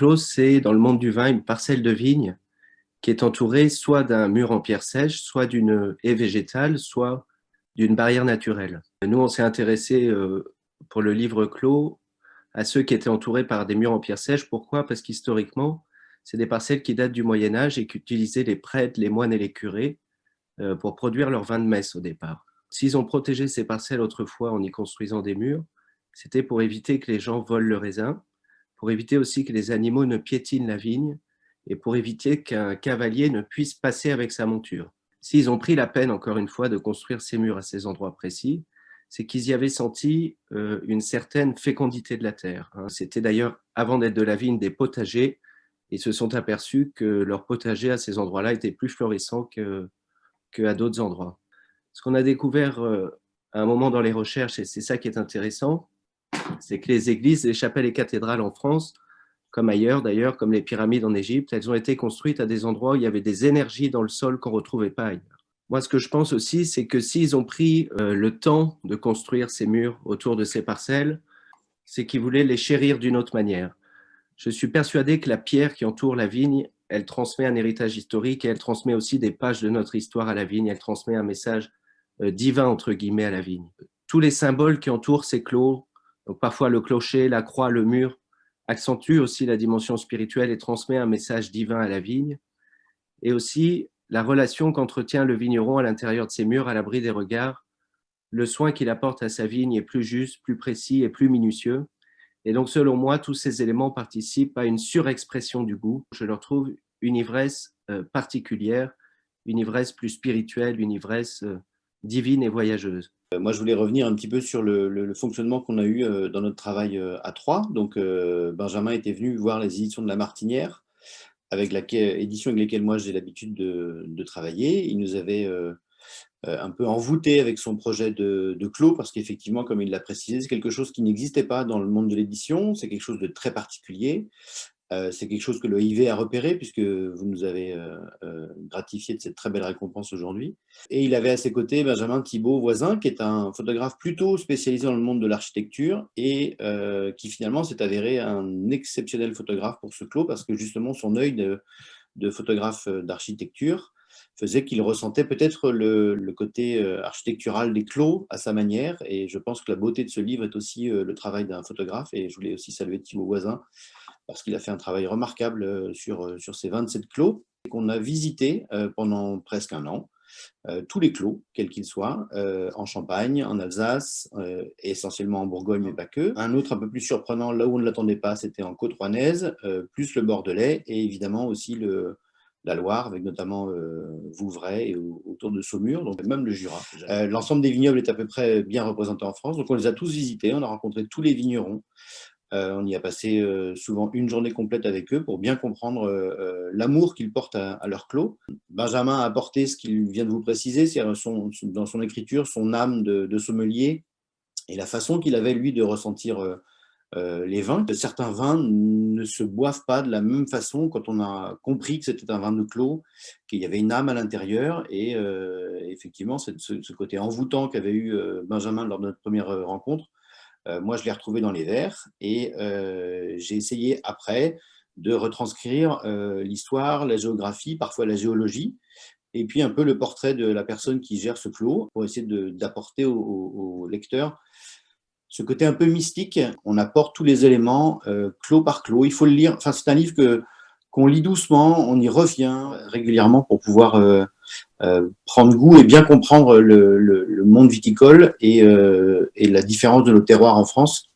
clos, c'est dans le monde du vin une parcelle de vigne qui est entourée soit d'un mur en pierre sèche, soit d'une haie végétale, soit d'une barrière naturelle. Nous, on s'est intéressé pour le livre clos à ceux qui étaient entourés par des murs en pierre sèche. Pourquoi? Parce qu'historiquement, c'est des parcelles qui datent du Moyen Âge et qu'utilisaient les prêtres, les moines et les curés pour produire leur vin de messe au départ. S'ils ont protégé ces parcelles autrefois en y construisant des murs, c'était pour éviter que les gens volent le raisin, pour éviter aussi que les animaux ne piétinent la vigne et pour éviter qu'un cavalier ne puisse passer avec sa monture. S'ils ont pris la peine, encore une fois, de construire ces murs à ces endroits précis, c'est qu'ils y avaient senti une certaine fécondité de la terre. C'était d'ailleurs, avant d'être de la vigne, des potagers. Ils se sont aperçus que leur potager à ces endroits-là était plus florissant qu'à d'autres endroits. Ce qu'on a découvert à un moment dans les recherches, et c'est ça qui est intéressant, c'est que les églises, les chapelles et cathédrales en France, comme ailleurs d'ailleurs, comme les pyramides en Égypte, elles ont été construites à des endroits où il y avait des énergies dans le sol qu'on ne retrouvait pas ailleurs. Moi, ce que je pense aussi, c'est que s'ils ont pris le temps de construire ces murs autour de ces parcelles, c'est qu'ils voulaient les chérir d'une autre manière. Je suis persuadé que la pierre qui entoure la vigne, elle transmet un héritage historique et elle transmet aussi des pages de notre histoire à la vigne, elle transmet un message divin, entre guillemets, à la vigne. Tous les symboles qui entourent ces clos, donc parfois le clocher, la croix, le mur, accentuent aussi la dimension spirituelle et transmet un message divin à la vigne. Et aussi la relation qu'entretient le vigneron à l'intérieur de ses murs, à l'abri des regards. Le soin qu'il apporte à sa vigne est plus juste, plus précis et plus minutieux. Et donc, selon moi, tous ces éléments participent à une surexpression du goût. Je leur trouve une ivresse particulière, une ivresse plus spirituelle, une ivresse divine et voyageuse. Moi, je voulais revenir un petit peu sur le fonctionnement qu'on a eu dans notre travail à Troyes. Donc, Benjamin était venu voir les éditions de La Martinière, édition avec lesquelles moi j'ai l'habitude de travailler. Il nous avait un peu envoûté avec son projet de clos, parce qu'effectivement, comme il l'a précisé, c'est quelque chose qui n'existait pas dans le monde de l'édition, c'est quelque chose de très particulier. C'est quelque chose que le l'OIV a repéré, puisque vous nous avez gratifié de cette très belle récompense aujourd'hui. Et il avait à ses côtés Benjamin Thibault, voisin, qui est un photographe plutôt spécialisé dans le monde de l'architecture et qui finalement s'est avéré un exceptionnel photographe pour ce clos, parce que justement son œil de photographe d'architecture faisait qu'il ressentait peut-être le côté architectural des clos à sa manière. Et je pense que la beauté de ce livre est aussi le travail d'un photographe. Et je voulais aussi saluer Thibault Voisin, parce qu'il a fait un travail remarquable sur ces 27 clos qu'on a visités pendant presque un an. Tous les clos, quels qu'ils soient, en Champagne, en Alsace, essentiellement en Bourgogne, mais pas que. Un autre un peu plus surprenant, là où on ne l'attendait pas, c'était en Côte rouennaise, plus le Bordelais, et évidemment aussi la Loire, avec notamment Vouvray et autour de Saumur, donc même le Jura. L'ensemble des vignobles est à peu près bien représenté en France, donc on les a tous visités, on a rencontré tous les vignerons. On y a passé souvent une journée complète avec eux pour bien comprendre l'amour qu'ils portent à leur clos. Benjamin a apporté ce qu'il vient de vous préciser, c'est-à-dire dans son écriture, son âme de sommelier et la façon qu'il avait, lui, de ressentir les vins. Certains vins ne se boivent pas de la même façon quand on a compris que c'était un vin de clos, qu'il y avait une âme à l'intérieur. Et effectivement, ce côté envoûtant qu'avait eu Benjamin lors de notre première rencontre, moi, je l'ai retrouvé dans les vers et j'ai essayé après de retranscrire l'histoire, la géographie, parfois la géologie, et puis un peu le portrait de la personne qui gère ce clos pour essayer d'apporter au lecteur ce côté un peu mystique. On apporte tous les éléments clos par clos. Il faut le lire. Enfin, c'est un livre qu'on lit doucement, on y revient régulièrement pour pouvoir prendre goût et bien comprendre le monde viticole et la différence de nos terroirs en France.